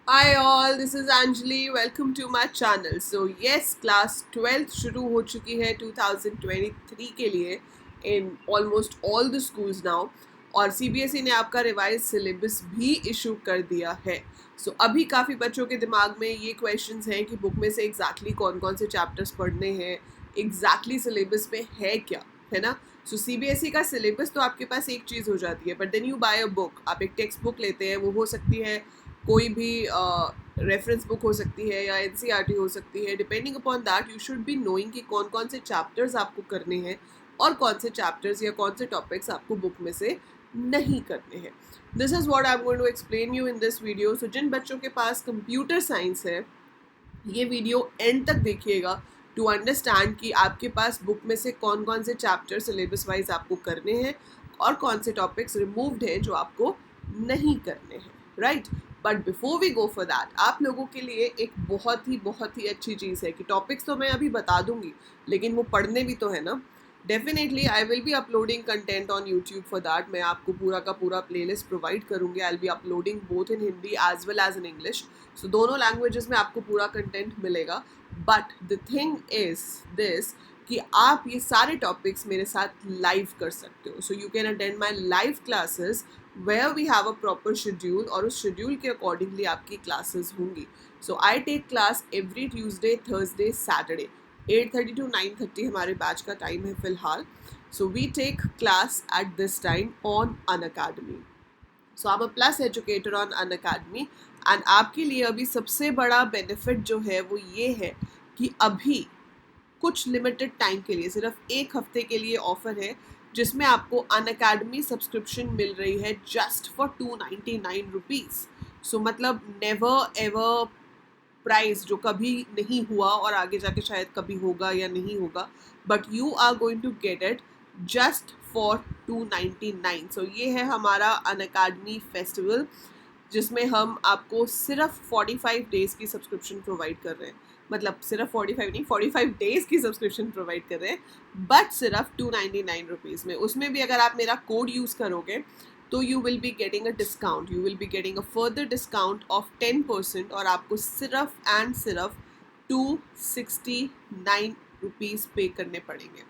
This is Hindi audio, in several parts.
Hi all, this is Anjali. Welcome to my channel. So yes, class 12th शुरू हो चुकी है 2023 के लिए in almost all the schools now और CBSE ने आपका रिवाइज सिलेबस भी इशू कर दिया है. So अभी काफ़ी बच्चों के दिमाग में ये क्वेश्चंस हैं कि बुक में से एग्जैक्टली कौन कौन से चैप्टर्स पढ़ने हैं, एग्जैक्टली सिलेबस में है क्या, है ना. सो CBSE का सिलेबस तो आपके पास एक चीज़ हो जाती है, but then you buy a book. आप एक टेक्स्ट बुक लेते हैं, वो हो सकती है कोई भी रेफरेंस बुक हो सकती है या NCERT हो सकती है. Depending upon that you should be knowing कि कौन कौन से चैप्टर्स आपको करने हैं और कौन से चैप्टर्स या कौन से टॉपिक्स आपको बुक में से नहीं करने हैं. This is what I am going to explain you in this video. So जिन बच्चों के पास कंप्यूटर साइंस है, ये वीडियो एंड तक देखिएगा टू अंडरस्टैंड कि आपके पास बुक में से कौन कौन से चैप्टर सिलेबस वाइज आपको करने हैं और कौन से टॉपिक्स रिमूव्ड हैं जो आपको नहीं करने हैं, right. But before we go for that, आप लोगों के लिए एक बहुत ही अच्छी चीज़ है कि टॉपिक्स तो मैं अभी बता दूंगी, लेकिन वो पढ़ने भी तो है ना. Definitely I will be uploading content on YouTube for that. मैं आपको पूरा का पूरा प्लेलिस्ट प्रोवाइड करूँगी. I will be uploading both in Hindi as well as in English. So दोनों लैंग्वेजेस में आपको पूरा कंटेंट मिलेगा. But the thing is this कि आप ये सारे टॉपिक्स मेरे साथ लाइव कर सकते हो. So you can attend my live classes where we have a proper schedule और उस शेड्यूल के अकॉर्डिंगली आपकी क्लासेस होंगी. So I take class every Tuesday, Thursday, Saturday. 8:30 to 9:30 हमारे बैच का टाइम है फिलहाल. So we take class at this time on Unacademy. So I am a plus educator on Unacademy and आपके लिए अभी सबसे बड़ा बेनिफिट जो है वो ये है कि अभी कुछ लिमिटेड टाइम के लिए, सिर्फ एक हफ्ते के लिए ऑफर है जिसमें आपको अनअकैडमी सब्सक्रिप्शन मिल रही है जस्ट फॉर 299 रुपीज़. सो मतलब नेवर एवर प्राइस जो कभी नहीं हुआ और आगे जाके शायद कभी होगा या नहीं होगा, but you are going to get it just for 299. So ये है हमारा अनअकैडमी फेस्टिवल जिसमें हम आपको सिर्फ 45 डेज़ की सब्सक्रिप्शन प्रोवाइड कर रहे हैं. मतलब सिर्फ 45 नहीं, 45 डेज़ की सब्सक्रिप्शन प्रोवाइड कर रहे हैं, बट सिर्फ 299 रुपीज़ में. उसमें भी अगर आप मेरा कोड यूज़ करोगे तो you will be getting a discount. You will be getting a further discount of 10% और आपको सिर्फ एंड सिर्फ 269 रुपीज़ पे करने पड़ेंगे.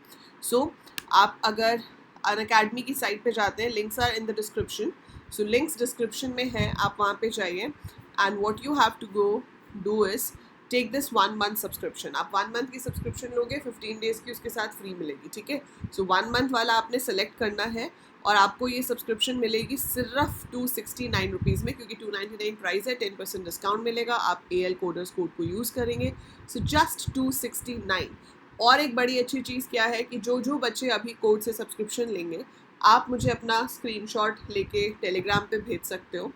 सो आप अगर अनअकैडमी की साइट पे जाते हैं, links are in the description. So links description में है, आप वहाँ पे जाइए and what you have to go do is take this 1 month subscription. आप 1 मंथ की सब्सक्रिप्शन लोगे, 15 डेज़ की उसके साथ फ्री मिलेगी, ठीक है. सो 1 मंथ वाला आपने सेलेक्ट करना है और आपको ये सब्सक्रिप्शन मिलेगी सिर्फ 269 रुपीज़ में, क्योंकि 299 प्राइस है, 10% डिस्काउंट मिलेगा. आप AL कोडर्स कोड को यूज़ करेंगे. So just 269. और एक बड़ी अच्छी चीज़ क्या है कि जो जो बच्चे अभी कोड से सब्सक्रिप्शन लेंगे, आप मुझे अपना स्क्रीनशॉट लेके टेलीग्राम पे भेज सकते हो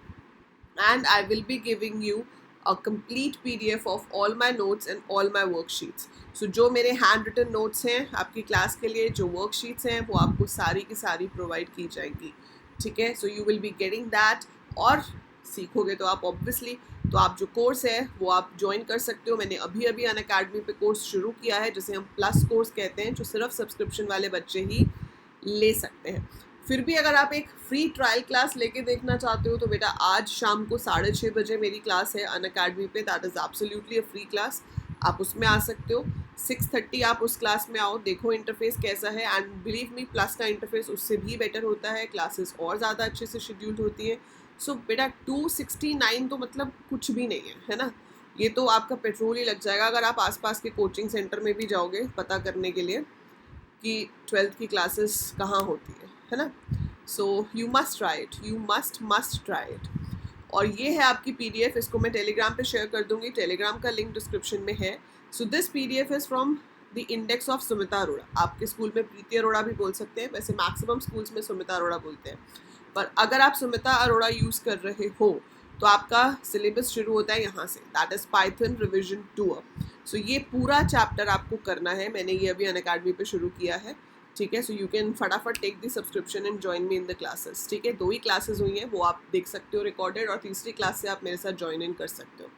and I will be giving you a complete PDF of all my notes and all my worksheets. So जो मेरे हैंड रिटन नोट्स हैं आपकी क्लास के लिए, जो वर्कशीट्स हैं वो आपको सारी की सारी प्रोवाइड की जाएंगी, ठीक है. So you will be getting that. और सीखोगे तो आप ऑब्वियसली, तो आप जो कोर्स है वो आप ज्वाइन कर सकते हो. मैंने अभी अभी अनअकैडमी पे कोर्स शुरू किया है जिसे हम प्लस कोर्स कहते हैं, जो सिर्फ सब्सक्रिप्शन वाले बच्चे ही ले सकते हैं. फिर भी अगर आप एक फ्री ट्रायल क्लास लेके देखना चाहते हो तो बेटा आज शाम को 6:30 बजे मेरी क्लास है अनअकैडमी पे. That is absolutely a free class. आप उसमें आ सकते हो. 6:30 आप उस क्लास में आओ, देखो इंटरफेस कैसा है. एंड बिलीव मी, प्लस का इंटरफेस उससे भी बेटर होता है. क्लासेस और ज़्यादा अच्छे से शेड्यूल्ड होती हैं. सो बेटा 269 तो मतलब कुछ भी नहीं है ना. ये तो आपका पेट्रोल ही लग जाएगा अगर आप आसपास के कोचिंग सेंटर में भी जाओगे पता करने के लिए कि 12th की क्लासेस कहाँ होती है ना. So you must try it, you must try it. और ये है आपकी PDF, इसको मैं टेलीग्राम पे शेयर कर दूंगी. टेलीग्राम का लिंक डिस्क्रिप्शन में है. So this PDF is from the index of Sumita Arora. आपके स्कूल में प्रीति अरोड़ा भी बोल सकते हैं, वैसे मैक्सिमम स्कूल्स में सुमिता अरोड़ा बोलते हैं. पर अगर आप सुमिता अरोड़ा यूज़ कर रहे हो तो आपका सिलेबस शुरू होता है यहाँ से, दैट इज़ पाइथन रिविजन 2. सो ये पूरा चैप्टर आपको करना है. मैंने ये अभी अनअकैडमी पे शुरू किया है, ठीक है. सो यू कैन फटाफट take the subscription and join me in the classes, ठीक है. 2 ही क्लासेस हुई हैं, वो आप देख सकते हो रिकॉर्डेड, और तीसरी क्लास से आप मेरे साथ ज्वाइन इन कर सकते हो.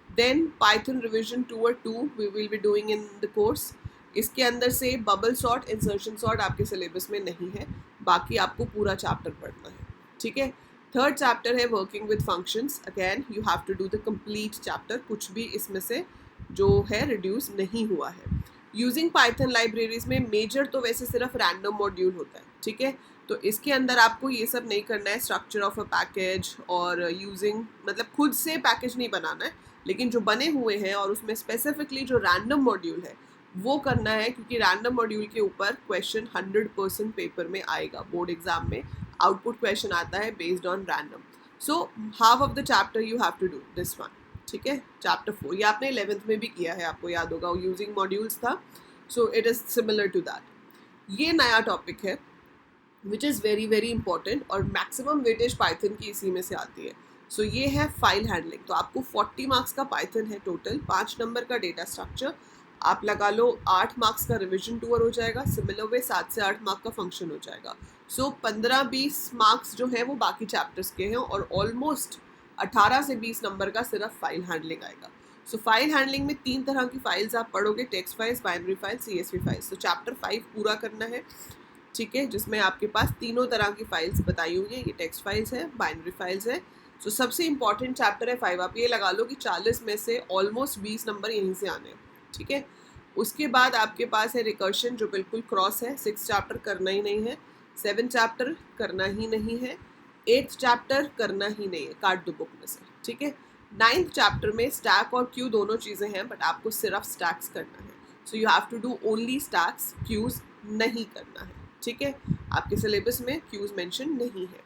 देन पाइथन रिविजन 2 और 2 we will be doing in the course. इसके अंदर से बबल सॉर्ट, इंसर्शन सॉर्ट आपके सिलेबस में नहीं है, बाकी आपको पूरा चैप्टर पढ़ना है, ठीक है. थर्ड चैप्टर है working with functions. Again you have to do the complete chapter, कुछ भी इसमें से जो है रिड्यूस नहीं हुआ है. यूजिंग पाइथन लाइब्रेरीज में मेजर तो वैसे सिर्फ रैंडम मॉड्यूल होता है, ठीक है. तो इसके अंदर आपको ये सब नहीं करना है, स्ट्रक्चर ऑफ अ पैकेज और यूजिंग, मतलब खुद से पैकेज नहीं बनाना है, लेकिन जो बने हुए हैं और उसमें स्पेसिफिकली जो रैंडम मॉड्यूल है वो करना है, क्योंकि रैंडम मॉड्यूल के ऊपर क्वेश्चन 100% पेपर में आएगा. बोर्ड एग्जाम में आउटपुट क्वेश्चन आता है based on random. So half of the chapter you have to do this one, ठीक है. चैप्टर 4 ये आपने 11th में भी किया है, आपको याद होगा, यूजिंग मॉड्यूल्स था. So it is similar to that. ये नया टॉपिक है which is very very important और मैक्सिमम वेटेज पाइथन की इसी में से आती है. सो ये है फाइल हैंडलिंग. तो आपको 40 मार्क्स का पाइथन है टोटल, 5 नंबर का डेटा स्ट्रक्चर, आप लगा लो 8 मार्क्स का रिविजन टूर हो जाएगा. सिमिलर वे 7 से 8 मार्क का फंक्शन हो जाएगा. सो 15-20 मार्क्स जो है वो बाकी चैप्टर्स के हैं और ऑलमोस्ट 18 से 20 नंबर का सिर्फ फाइल हैंडलिंग आएगा. सो फाइल हैंडलिंग में 3 तरह की फाइल्स आप पढ़ोगे, text files, binary files, CSV files. तो चैप्टर 5 पूरा करना है, ठीक है, जिसमें आपके पास तीनों तरह की फाइल्स बताई हुई है. ये टेक्स्ट फाइल्स है, बाइनरी फाइल्स है. सो सबसे इंपॉर्टेंट चैप्टर है 5. आप ये लगा लो कि 40 में से ऑलमोस्ट 20 नंबर यहीं से आने हैं, ठीक है. उसके बाद आपके पास है रिकर्शन, जो बिल्कुल क्रॉस है. 6 चैप्टर करना ही नहीं है, 7 चैप्टर करना ही नहीं है, 8th चैप्टर करना ही नहीं है, काट दो बुक में से, ठीक है. 9th चैप्टर में स्टैक और क्यू दोनों चीज़ें हैं, बट आपको सिर्फ स्टैक्स करना है. So you have to do only stacks, queues नहीं करना है, ठीक है. आपके सिलेबस में क्यूज़ मेंशन नहीं है.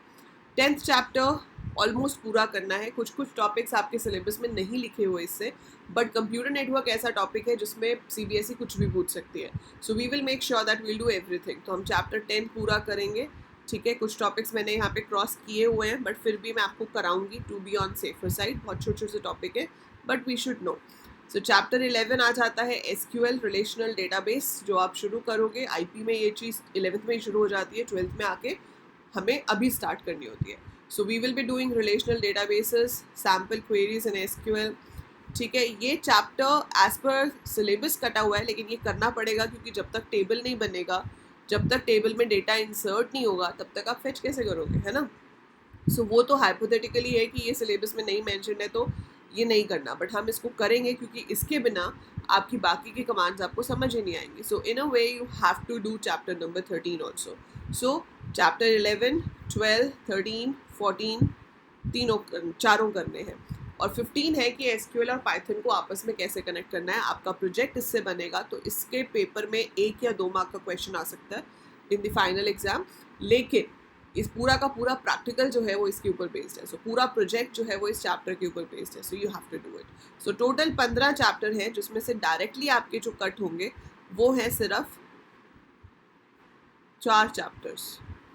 10th चैप्टर ऑलमोस्ट पूरा करना है. कुछ कुछ टॉपिक्स आपके सिलेबस में नहीं लिखे हुए इससे, बट कंप्यूटर नेटवर्क ऐसा टॉपिक है जिसमें CBSE कुछ भी पूछ सकती है. So we will make sure that we'll do everything. तो हम चैप्टर 10 पूरा करेंगे, ठीक है. कुछ टॉपिक्स मैंने यहाँ पे क्रॉस किए हुए हैं, बट फिर भी मैं आपको कराऊंगी to be on safer side. बहुत छोटे छोटे टॉपिक है, but we should know. So chapter 11 आ जाता है SQL रिलेशनल डेटाबेस, जो आप शुरू करोगे. IP में ये चीज़ 11th में ही शुरू हो जाती है, 12th में आके हमें अभी स्टार्ट करनी होती है. So we will be doing relational databases, sample queries in SQL, ठीक है. ये चैप्टर एज पर सिलेबस कटा हुआ है, लेकिन ये करना पड़ेगा, क्योंकि जब तक टेबल नहीं बनेगा, जब तक टेबल में डेटा इंसर्ट नहीं होगा, तब तक आप फेच कैसे करोगे, है ना. सो वो तो हाइपोथेटिकली है कि ये सिलेबस में नहीं मेंशन है तो ये नहीं करना, बट हम इसको करेंगे, क्योंकि इसके बिना आपकी बाकी की कमांड्स आपको समझ ही नहीं आएंगी. So in a way you have to do chapter number 13 also. So chapter 11, 12, 13, 14 चारों करने हैं. और 15 है कि SQL और पाइथन को आपस में कैसे कनेक्ट करना है. आपका प्रोजेक्ट इससे बनेगा, तो इसके पेपर में 1 या 2 मार्क का क्वेश्चन आ सकता है इन द फाइनल एग्जाम, लेकिन इस पूरा का पूरा प्रैक्टिकल जो है वो इसके ऊपर बेस्ड है. सो पूरा प्रोजेक्ट जो है वो इस चैप्टर के ऊपर बेस्ड है. So you have to do it. So total 15 chapter हैं, जिसमें से डायरेक्टली आपके जो कट होंगे वो हैं सिर्फ 4 चैप्टर्स,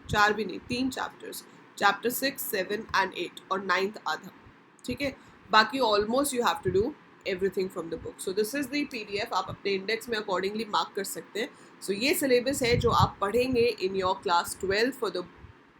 4 भी नहीं, 3 चैप्टर्स, चैप्टर 6, 7 and 8 और 9th आधा, ठीक है. बाकी almost you have to do everything from the book. So this is the PDF, आप अपने इंडेक्स में अकॉर्डिंगली मार्क कर सकते हैं. सो ये सिलेबस है जो आप पढ़ेंगे in your class 12 for the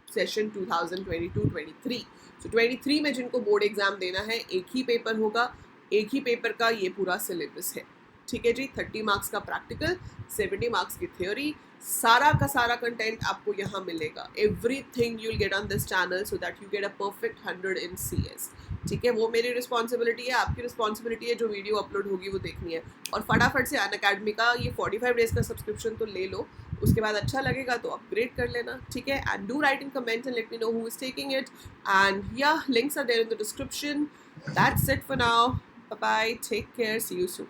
session 2022-23. सो 23 में जिनको बोर्ड एग्जाम देना है, एक ही पेपर होगा, एक ही पेपर का ये पूरा सिलेबस है, ठीक है जी. 30 मार्क्स का प्रैक्टिकल, 70 मार्क्स की थ्योरी, सारा का सारा कंटेंट आपको यहाँ मिलेगा. Everything you will get on this channel so that you get a perfect 100 in CS, ठीक है. वो मेरी रिस्पॉन्सिबिलिटी है, आपकी रिस्पॉन्सिबिलिटी है जो वीडियो अपलोड होगी वो देखनी है. और फटाफट से अनअकैडमी का ये 45 डेज का सब्सक्रिप्शन तो ले लो, उसके बाद अच्छा लगेगा तो अपग्रेड कर लेना, ठीक है. And do write in comments and let me know who is taking it. And yeah links are there in the description. That's it for now. Bye bye, take care, see you soon.